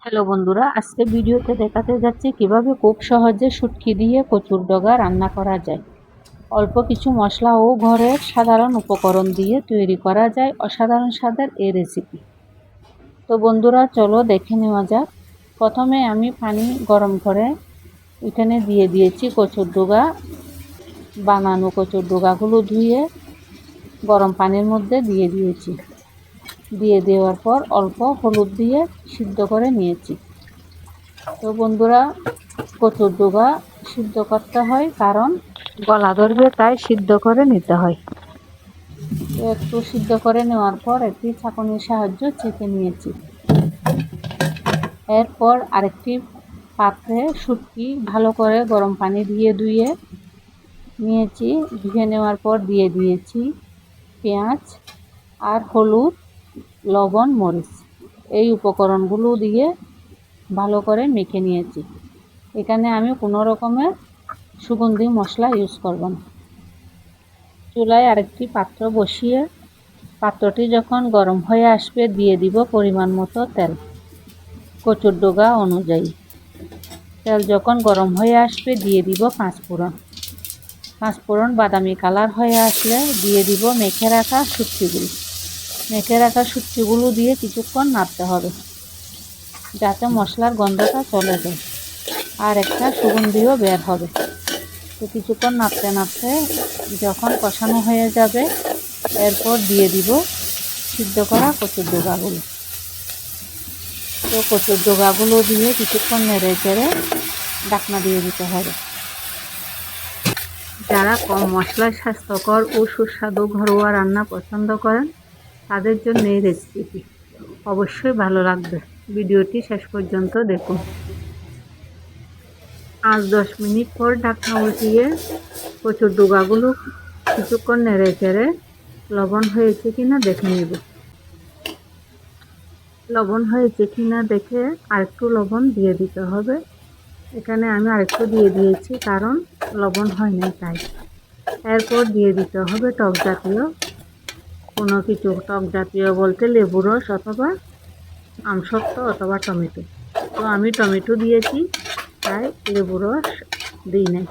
Hello বন্ধুরা, আজকে ভিডিওতে দেখাতে যাচ্ছি কিভাবে খুব সহজে শুটকি দিয়ে কচুর ডগা রান্না করা যায়। অল্প কিছু মশলা ও ঘরের সাধারণ উপকরণ দিয়ে তৈরি করা যায় অসাধারণ স্বাদের এই রেসিপি। তো বন্ধুরা চলো দেখে নেওয়া যাক। প্রথমে আমি পানি গরম করে এখানে দিয়ে দিয়েছি কচুর ডগা। বানানো কচুর ডগাগুলো ধুয়ে গরম পানির মধ্যে দিয়ে দিয়েছি। দিয়ে দেওয়ার পর অল্প হলুদ দিয়ে সিদ্ধ করে নিয়েছি। তো বন্ধুরা, কচুর ডগা সিদ্ধ করতে হয় কারণ গলা ধরবে, তাই সিদ্ধ করে নিতে হয়। তো একটু সিদ্ধ করে নেওয়ার পর একটি ছাঁকনির সাহায্যে ছেঁকে নিয়েছি। এরপর আরেকটি পাত্রে শুটকি ভালো করে গরম পানি দিয়ে ধুয়ে নিয়েছি। ধুয়ে নেওয়ার পর দিয়ে দিয়েছি পেঁয়াজ আর হলুদ, লবণ, মরিচ। এই উপকরণগুলো দিয়ে ভালো করে মেখে নিয়েছি। এখানে আমি কোনো রকমের সুগন্ধি মশলা ইউজ করব না। চুলায় আরেকটি পাত্র বসিয়ে পাত্রটি যখন গরম হয়ে আসবে দিয়ে দিব পরিমাণ মতো তেল, কচুর ডগা অনুযায়ী। তেল যখন গরম হয়ে আসবে দিয়ে দিব পাঁচফোড়ন বাদামি কালার হয়ে আসলে দিয়ে দিব মেখে রাখা শুটকিগুলো দিয়ে কিছুক্ষণ নাড়তে হবে যাতে মশলার গন্ধটা চলে যায় আর একটা সুগন্ধিও বের হবে। তো কিছুক্ষণ নাড়তে নাড়তে যখন কষানো হয়ে যাবে এরপর দিয়ে দিব সিদ্ধ করা কচুর ডগাগুলো। তো কচুর ডগাগুলো দিয়ে কিছুক্ষণ নেড়ে চেড়ে ঢাকনা দিয়ে দিতে হবে। যারা কম মশলায় স্বাস্থ্যকর ও সুস্বাদু ঘরোয়া রান্না পছন্দ করেন তাদের জন্য এই রেসিপি অবশ্যই ভালো লাগবে। ভিডিওটি শেষ পর্যন্ত দেখুন। 5-10 মিনিট পর ঢাকনা উঠিয়ে কচুর ডগাগুলো কিছুক্ষণ নেড়ে চেড়ে লবণ হয়েছে কিনা দেখে নেব। লবণ হয়েছে কিনা দেখে আরেকটু লবণ দিয়ে দিতে হবে। এখানে আমি আরেকটু দিয়ে দিয়েছি কারণ লবণ হয়নি তাই। এরপর দিয়ে দিতে হবে টক জাতীয় কোনো কিছু। টক জাতীয় বলতে লেবু রস অথবা আমসত্ত্ব অথবা টমেটো। তো আমি টমেটো দিয়েছি তাই লেবু রস দিই নাই।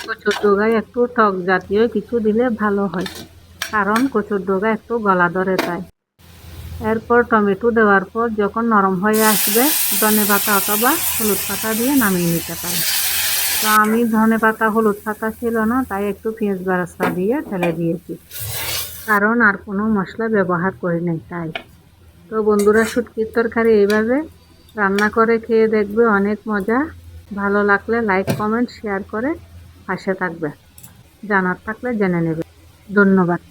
কচুর ডগায় একটু টক জাতীয় কিছু দিলে ভালো হয় কারণ কচুর ডগা একটু গলা ধরে তাই। এরপর টমেটো দেওয়ার পর যখন নরম হয়ে আসবে ধনেপাতা অথবা হলুদ পাতা দিয়ে নামিয়ে নিতে পারেন। তো আমি ধনেপাতা হলুদ পাতা ছিল না তাই একটু পেঁয়াজ বেরেস্তা দিয়ে ঢেলে দিয়েছি কারণ আর কোনো মশলা ব্যবহার করি নাই তাই। তো বন্ধুরা, শুটকির তরকারি এইভাবে রান্না করে খেয়ে দেখবে, অনেক মজা। ভালো লাগলে লাইক কমেন্ট শেয়ার করে পাশে থাকবে। জানার থাকলে জেনে নেবে। ধন্যবাদ।